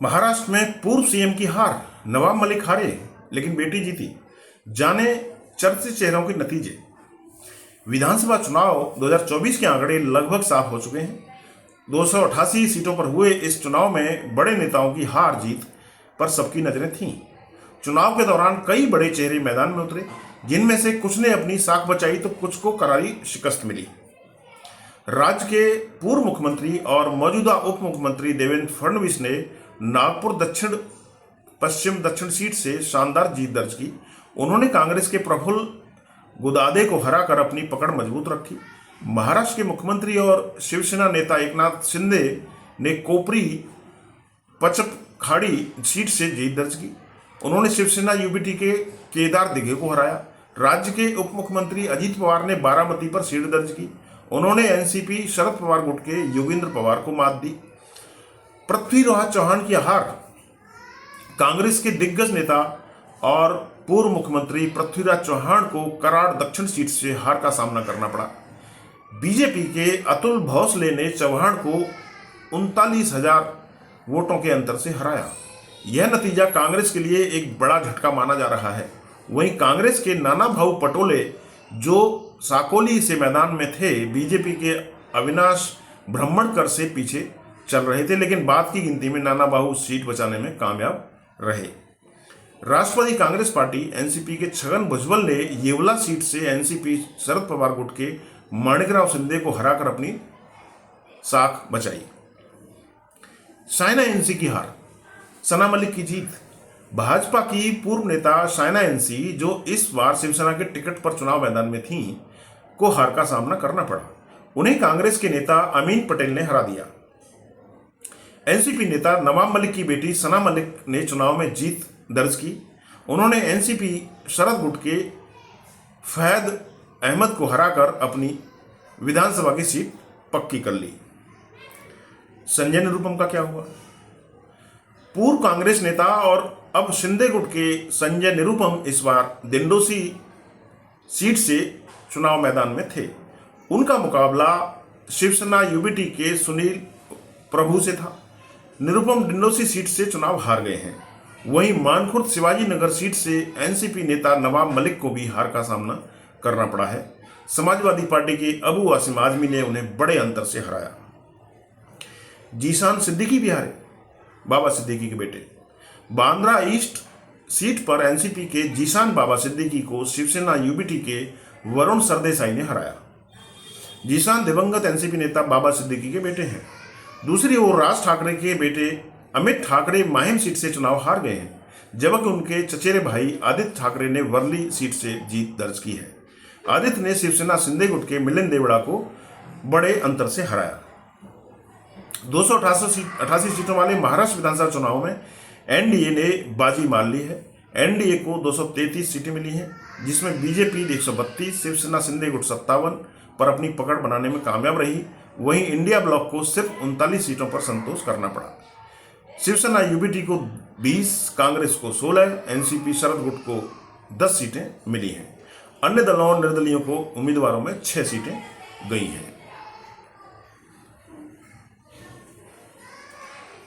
महाराष्ट्र में पूर्व सीएम की हार, नवाब मलिक हारे लेकिन बेटी जीती। जाने चर्चित चेहरों के नतीजे। विधानसभा चुनाव 2024 के आंकड़े लगभग साफ हो चुके हैं। 288 सीटों पर हुए इस चुनाव में बड़े नेताओं की हार जीत पर सबकी नजरें थीं। चुनाव के दौरान कई बड़े चेहरे मैदान में उतरे, जिनमें से कुछ ने अपनी साख बचाई तो कुछ को करारी शिकस्त मिली। राज्य के पूर्व मुख्यमंत्री और मौजूदा उप मुख्यमंत्री देवेंद्र फडणवीस ने नागपुर पश्चिम दक्षिण सीट से शानदार जीत दर्ज की। उन्होंने कांग्रेस के प्रफुल्ल गुदादे को हराकर अपनी पकड़ मजबूत रखी। महाराष्ट्र के मुख्यमंत्री और शिवसेना नेता एकनाथ शिंदे ने कोपरी पचपखाड़ी सीट से जीत दर्ज की। उन्होंने शिवसेना यूबीटी के केदार दिघे को हराया। राज्य के उप मुख्यमंत्री अजित पवार ने बारामती पर सीट दर्ज की। उन्होंने एनसीपी शरद पवार गुट के योगेंद्र पवार को मात दी। पृथ्वीराज चौहान की हार। कांग्रेस के दिग्गज नेता और पूर्व मुख्यमंत्री पृथ्वीराज चौहान को कराड़ दक्षिण सीट से हार का सामना करना पड़ा। बीजेपी के अतुल भोसले ने चौहान को 39,000 वोटों के अंतर से हराया। यह नतीजा कांग्रेस के लिए एक बड़ा झटका माना जा रहा है। वहीं कांग्रेस के नाना भाऊ पटोले, जो साकोली से मैदान में थे, बीजेपी के अविनाश ब्रह्मणकर से पीछे चल रहे थे, लेकिन बाद की गिनती में नाना भाऊ सीट बचाने में कामयाब रहे। राष्ट्रवादी कांग्रेस पार्टी एनसीपी के छगन भुजबल ने येवला सीट से एनसीपी शरद पवार गुट के माणिकराव शिंदे को हराकर अपनी साख बचाई। सायना एनसी की हार, सना मलिक की जीत। भाजपा की पूर्व नेता सायना एनसी, जो इस बार शिवसेना के टिकट पर चुनाव मैदान में थीं, को हार का सामना करना पड़ा। उन्हें कांग्रेस के नेता अमीन पटेल ने हरा दिया। एनसीपी नेता नवाब मलिक की बेटी सना मलिक ने चुनाव में जीत दर्ज की। उन्होंने एनसीपी शरद गुट के फैद अहमद को हराकर अपनी विधानसभा की सीट पक्की कर ली। संजय निरुपम का क्या हुआ? पूर्व कांग्रेस नेता और अब शिंदे गुट के संजय निरुपम इस बार दिंडोसी सीट से चुनाव मैदान में थे। उनका मुकाबला शिवसेना यूबीटी के सुनील प्रभु से था। निरुपम डिंडोसी सीट से चुनाव हार गए हैं। वहीं मानखुर्द शिवाजी नगर सीट से एनसीपी नेता नवाब मलिक को भी हार का सामना करना पड़ा है। समाजवादी पार्टी के अबू आसिम आजमी ने उन्हें बड़े अंतर से हराया। जीशान सिद्दीकी भी हारे, बाबा सिद्दीकी के बेटे। बांद्रा ईस्ट सीट पर एनसीपी के जीशान बाबा सिद्दीकी को शिवसेना यूबीटी के वरुण सरदेसाई ने हराया। जीशान दिवंगत एनसीपी नेता बाबा सिद्दीकी के बेटे हैं। दूसरी ओर राज ठाकरे के बेटे अमित ठाकरे माहिम सीट से चुनाव हार गए हैं, जबकि उनके चचेरे भाई आदित्य ठाकरे ने वर्ली सीट से जीत दर्ज की है। आदित्य ने शिवसेना शिंदे गुट के मिलिंद देवड़ा को बड़े अंतर से हराया। 288 सीटों वाले महाराष्ट्र विधानसभा चुनाव में एनडीए ने बाजी मार ली है। एनडीए को 233 सीटें मिली हैं, जिसमें बीजेपी 132, शिवसेना शिंदे गुट 57 पर अपनी पकड़ बनाने में कामयाब रही। वहीं इंडिया ब्लॉक को सिर्फ 39 सीटों पर संतोष करना पड़ा। शिवसेना यूबीटी को 20, कांग्रेस को 16, एनसीपी शरद गुट को 10 सीटें मिली हैं। अन्य दलों और निर्दलियों को उम्मीदवारों में 6 सीटें गई हैं।